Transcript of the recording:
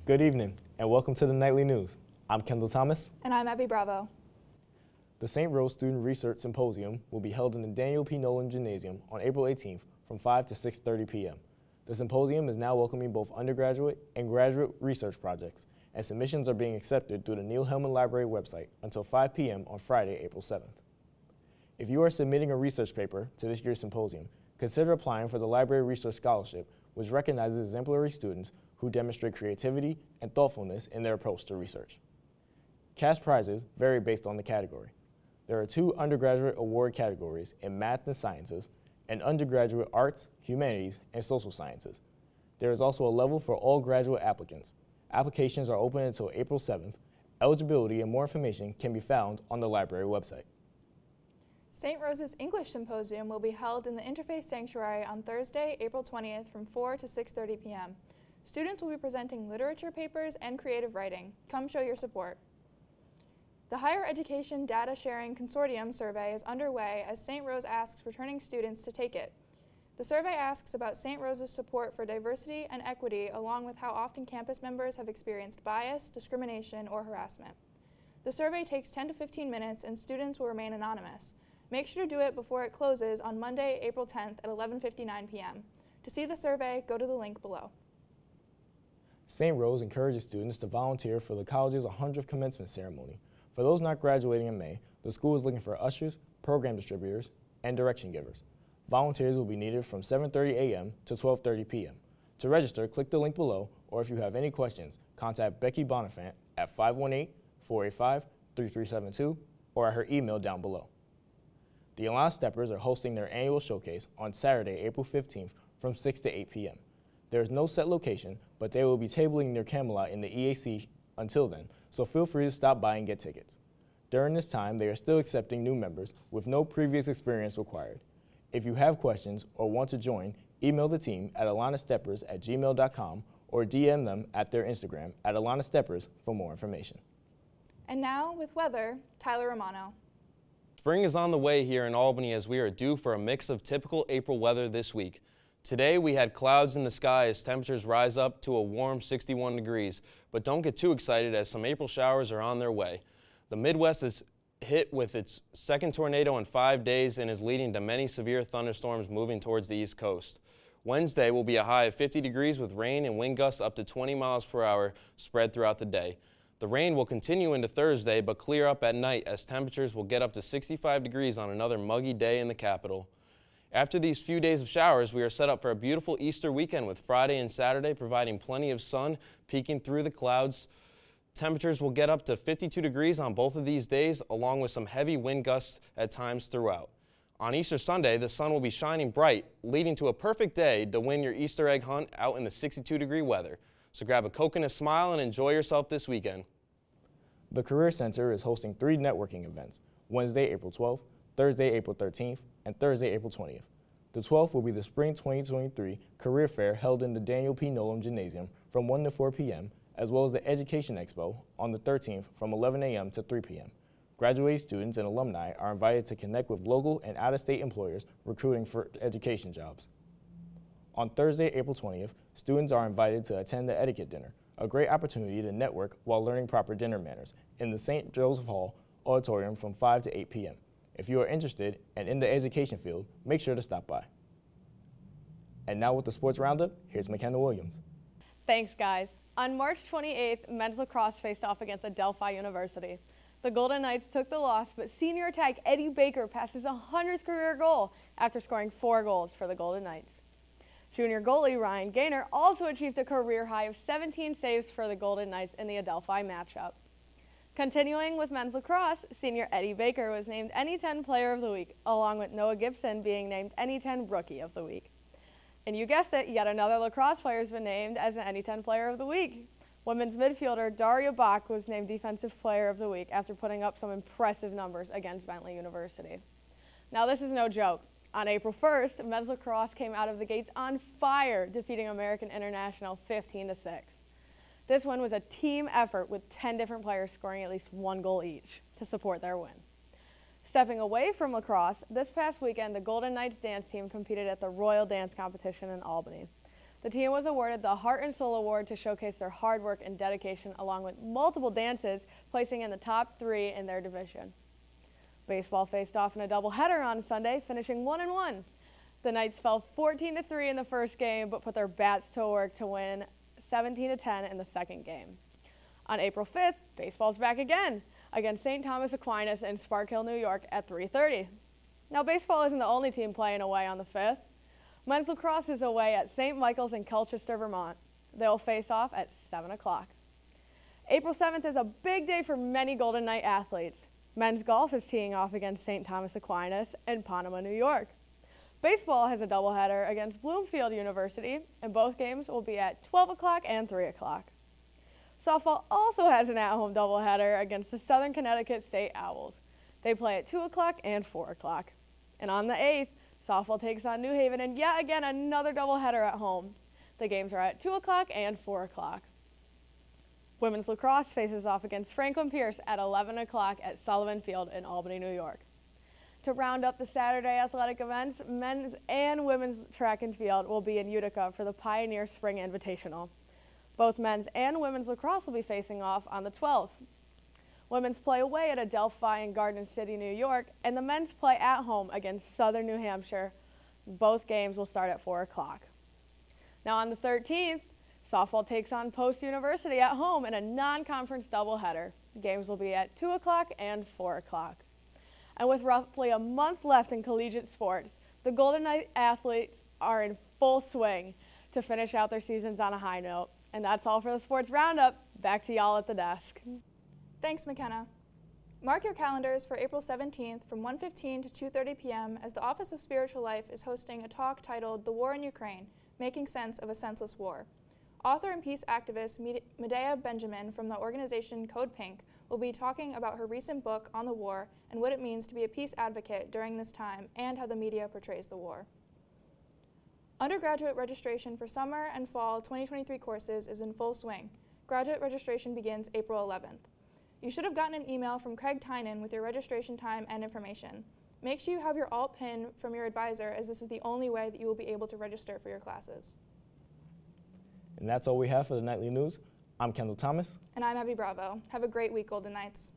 Good evening, and welcome to the Nightly News. I'm Kendall Thomas. And I'm Abby Bravo. The Saint Rose Student Research Symposium will be held in the Daniel P. Nolan Gymnasium on April 18th from 5 to 6:30 p.m. The symposium is now welcoming both undergraduate and graduate research projects, and submissions are being accepted through the Neil Hellman Library website until 5 p.m. on Friday, April 7th. If you are submitting a research paper to this year's symposium, consider applying for the Library Research Scholarship, which recognizes exemplary students who demonstrate creativity and thoughtfulness in their approach to research. Cash prizes vary based on the category. There are 2 undergraduate award categories in math and sciences, and undergraduate arts, humanities, and social sciences. There is also a level for all graduate applicants. Applications are open until April 7th. Eligibility and more information can be found on the library website. St. Rose's English Symposium will be held in the Interfaith Sanctuary on Thursday, April 20th from 4 to 6:30 p.m. Students will be presenting literature papers and creative writing. Come show your support. The Higher Education Data Sharing Consortium survey is underway as St. Rose asks returning students to take it. The survey asks about St. Rose's support for diversity and equity, along with how often campus members have experienced bias, discrimination, or harassment. The survey takes 10 to 15 minutes and students will remain anonymous. Make sure to do it before it closes on Monday, April 10th at 11:59 p.m. To see the survey, go to the link below. St. Rose encourages students to volunteer for the college's 100th commencement ceremony. For those not graduating in May, the school is looking for ushers, program distributors, and direction givers. Volunteers will be needed from 7:30 a.m. to 12:30 p.m. To register, click the link below, or if you have any questions, contact Becky Bonifant at 518-485-3372 or at her email down below. The Alana Steppers are hosting their annual showcase on Saturday, April 15th from 6 to 8 p.m. There is no set location, but they will be tabling near Camelot in the EAC until then, so feel free to stop by and get tickets. During this time, they are still accepting new members with no previous experience required. If you have questions or want to join, email the team at alanasteppers@gmail.com or DM them at their Instagram at alanasteppers for more information. And now, with weather, Tyler Romano. Spring is on the way here in Albany as we are due for a mix of typical April weather this week. Today we had clouds in the sky as temperatures rise up to a warm 61 degrees, but don't get too excited as some April showers are on their way. The Midwest is hit with its second tornado in 5 days and is leading to many severe thunderstorms moving towards the East Coast. Wednesday will be a high of 50 degrees with rain and wind gusts up to 20 miles per hour spread throughout the day. The rain will continue into Thursday but clear up at night as temperatures will get up to 65 degrees on another muggy day in the capital. After these few days of showers, we are set up for a beautiful Easter weekend with Friday and Saturday providing plenty of sun peeking through the clouds. Temperatures will get up to 52 degrees on both of these days, along with some heavy wind gusts at times throughout. On Easter Sunday, the sun will be shining bright, leading to a perfect day to win your Easter egg hunt out in the 62-degree weather. So grab a Coke and a smile and enjoy yourself this weekend. The Career Center is hosting 3 networking events, Wednesday, April 12th, Thursday, April 13th, and Thursday, April 20th. The 12th will be the Spring 2023 Career Fair held in the Daniel P. Nolan Gymnasium from 1 to 4 p.m., as well as the Education Expo on the 13th from 11 a.m. to 3 p.m. Graduating students and alumni are invited to connect with local and out-of-state employers recruiting for education jobs. On Thursday, April 20th, students are invited to attend the Etiquette Dinner, a great opportunity to network while learning proper dinner manners in the St. Joseph Hall Auditorium from 5 to 8 p.m. If you are interested and in the education field, make sure to stop by. And now with the Sports Roundup, here's MaKenna Williams. Thanks, guys. On March 28th, men's lacrosse faced off against Adelphi University. The Golden Knights took the loss, but senior attack Eddie Baker passed his 100th career goal after scoring 4 goals for the Golden Knights. Junior goalie Ryan Gaynor also achieved a career high of 17 saves for the Golden Knights in the Adelphi matchup. Continuing with men's lacrosse, senior Eddie Baker was named NE10 Player of the Week, along with Noah Gibson being named NE10 Rookie of the Week. And you guessed it, yet another lacrosse player has been named as an NE10 Player of the Week. Women's midfielder Daria Bach was named Defensive Player of the Week after putting up some impressive numbers against Bentley University. Now this is no joke. On April 1st, men's lacrosse came out of the gates on fire, defeating American International 15-6. This win was a team effort with 10 different players scoring at least 1 goal each to support their win. Stepping away from lacrosse, this past weekend the Golden Knights dance team competed at the Royal Dance Competition in Albany. The team was awarded the Heart and Soul Award to showcase their hard work and dedication, along with multiple dances, placing in the top 3 in their division. Baseball faced off in a doubleheader on Sunday, finishing 1-1. The Knights fell 14-3 in the first game, but put their bats to work to win 17-10 in the second game. On April 5th, baseball's back again against St. Thomas Aquinas in Spark Hill, New York at 3:30. Now, baseball isn't the only team playing away on the 5th. Men's lacrosse is away at St. Michael's in Colchester, Vermont. They'll face off at 7 o'clock. April 7th is a big day for many Golden Knight athletes. Men's golf is teeing off against St. Thomas Aquinas in Panama, New York. Baseball has a doubleheader against Bloomfield University, and both games will be at 12 o'clock and 3 o'clock. Softball also has an at-home doubleheader against the Southern Connecticut State Owls. They play at 2 o'clock and 4 o'clock. And on the 8th, softball takes on New Haven, and yet again another doubleheader at home. The games are at 2 o'clock and 4 o'clock. Women's lacrosse faces off against Franklin Pierce at 11 o'clock at Sullivan Field in Albany, New York. To round up the Saturday athletic events, men's and women's track and field will be in Utica for the Pioneer Spring Invitational. Both men's and women's lacrosse will be facing off on the 12th. Women's play away at Adelphi in Garden City, New York, and the men's play at home against Southern New Hampshire. Both games will start at 4 o'clock. Now on the 13th, softball takes on Post University at home in a non-conference doubleheader. The games will be at 2 o'clock and 4 o'clock. And with roughly a month left in collegiate sports, the Golden Knight athletes are in full swing to finish out their seasons on a high note. And that's all for the Sports Roundup. Back to y'all at the desk. Thanks, MaKenna. Mark your calendars for April 17th from 1:15 to 2:30 p.m. as the Office of Spiritual Life is hosting a talk titled The War in Ukraine, Making Sense of a Senseless War. Author and peace activist Medea Benjamin from the organization Code Pink will be talking about her recent book on the war and what it means to be a peace advocate during this time and how the media portrays the war. Undergraduate registration for summer and fall 2023 courses is in full swing. Graduate registration begins April 11th. You should have gotten an email from Craig Tynan with your registration time and information. Make sure you have your alt PIN from your advisor, as this is the only way that you will be able to register for your classes. And that's all we have for the Nightly News. I'm Kendall Thomas. And I'm Abby Bravo. Have a great week, Golden Knights.